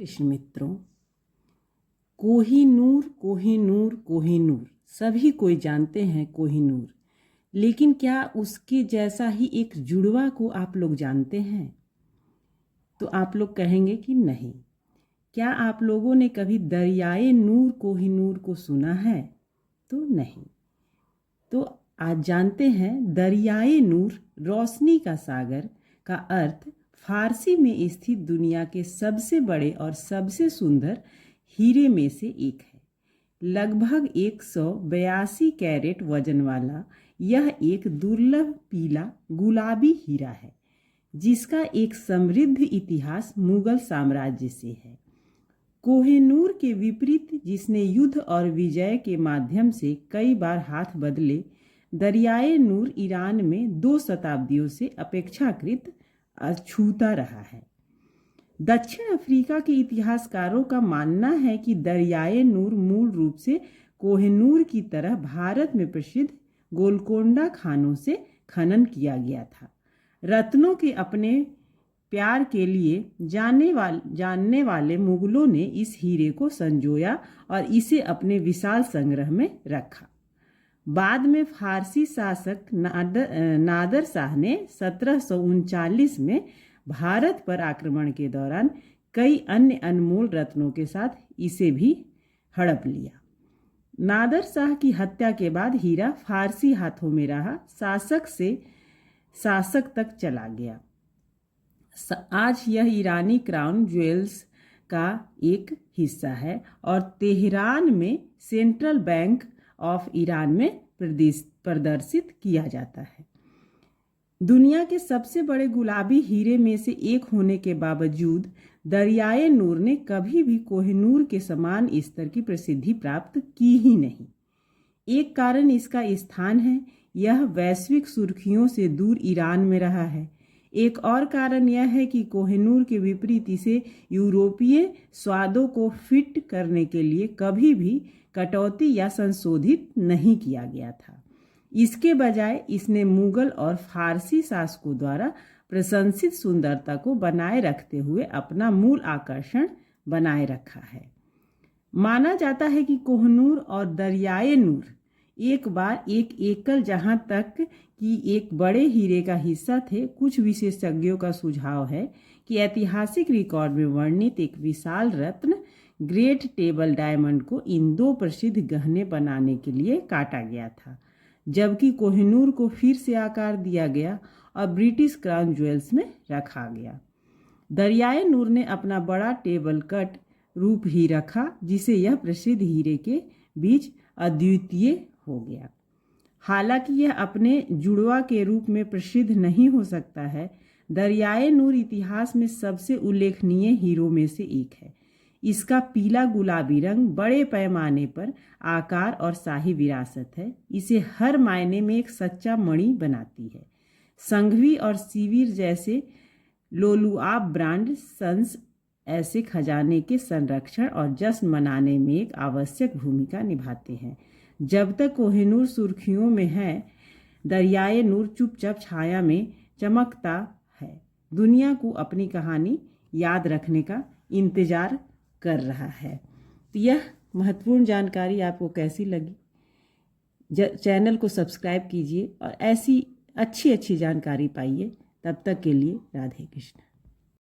कृष्ण मित्रों, कोहिनूर कोहिनूर कोहिनूर सभी कोई जानते हैं कोहिनूर, लेकिन क्या उसके जैसा ही एक जुड़वा को आप लोग जानते हैं? तो आप लोग कहेंगे कि नहीं। क्या आप लोगों ने कभी दरियाए नूर कोहिनूर को सुना है? तो नहीं। तो आज जानते हैं दरियाए नूर रोशनी का सागर का अर्थ फारसी में स्थित दुनिया के सबसे बड़े और सबसे सुंदर हीरे में से एक है। लगभग 182 कैरेट वजन वाला यह एक दुर्लभ पीला गुलाबी हीरा है, जिसका एक समृद्ध इतिहास मुगल साम्राज्य से है। कोहिनूर के विपरीत, जिसने युद्ध और विजय के माध्यम से कई बार हाथ बदले, दरियाए नूर ईरान में 2 शताब्दियों से अपेक्षाकृत अछूता रहा है। दक्षिण अफ्रीका के इतिहासकारों का मानना है कि दरियाए नूर मूल रूप से कोहिनूर की तरह भारत में प्रसिद्ध गोलकोंडा खानों से खनन किया गया था। रत्नों के अपने प्यार के लिए जानने वाले मुगलों ने इस हीरे को संजोया और इसे अपने विशाल संग्रह में रखा। बाद में फारसी शासक नादर शाह ने 1739 में भारत पर आक्रमण के दौरान कई अन्य अनमोल रत्नों के साथ इसे भी हड़प लिया। नादर शाह की हत्या के बाद हीरा फारसी हाथों में रहा, शासक से शासक तक चला गया। आज यह ईरानी क्राउन ज्वेल्स का एक हिस्सा है और तेहरान में सेंट्रल बैंक ऑफ ईरान में प्रदर्शित किया जाता है। दुनिया के सबसे बड़े गुलाबी हीरे में से एक होने के बावजूद दरियाए नूर ने कभी भी कोहिनूर के समान स्तर की प्रसिद्धि प्राप्त की ही नहीं। एक कारण इसका स्थान है, यह वैश्विक सुर्खियों से दूर ईरान में रहा है। एक और कारण यह है कि कोहिनूर के विपरीत इसे यूरोपीय स्वादों को फिट करने के लिए कभी भी कटौती या संशोधित नहीं किया गया था। इसके बजाय इसने मुगल और फारसी शासकों द्वारा प्रशंसित सुंदरता को बनाए रखते हुए अपना मूल आकर्षण बनाए रखा है। माना जाता है कि कोहिनूर और दरियाए नूर एक बार एक एकल जहां तक कि एक बड़े हीरे का हिस्सा थे। कुछ विशेषज्ञों का सुझाव है कि ऐतिहासिक रिकॉर्ड में वर्णित एक विशाल रत्न ग्रेट टेबल डायमंड को इन 2 प्रसिद्ध गहने बनाने के लिए काटा गया था, जबकि कोहिनूर को फिर से आकार दिया गया और ब्रिटिश क्राउन ज्वेल्स में रखा गया। दरियाए नूर ने अपना बड़ा टेबल कट रूप ही रखा, जिसे यह प्रसिद्ध हीरे के बीच अद्वितीय हो गया। हालांकि यह अपने जुड़वा के रूप में प्रसिद्ध नहीं हो सकता है, दरियाए नूर इतिहास में सबसे उल्लेखनीय हीरों में से एक है। इसका पीला गुलाबी रंग बड़े पैमाने पर आकार और शाही विरासत है। इसे हर मायने में एक सच्चा मणि बनाती है। संघवी और सीवीर जैसे लोलुआब ब्रांड सन्स ऐसे खजाने के संरक्षण और जश्न मनाने में एक आवश्यक भूमिका निभाते हैं। जब तक कोहिनूर सुर्खियों में है, दरियाए नूर चुपचाप छाया में चमकता है, दुनिया को अपनी कहानी याद रखने का इंतजार कर रहा है। तो यह महत्वपूर्ण जानकारी आपको कैसी लगी? चैनल को सब्सक्राइब कीजिए और ऐसी अच्छी जानकारी पाइए। तब तक के लिए राधे कृष्ण।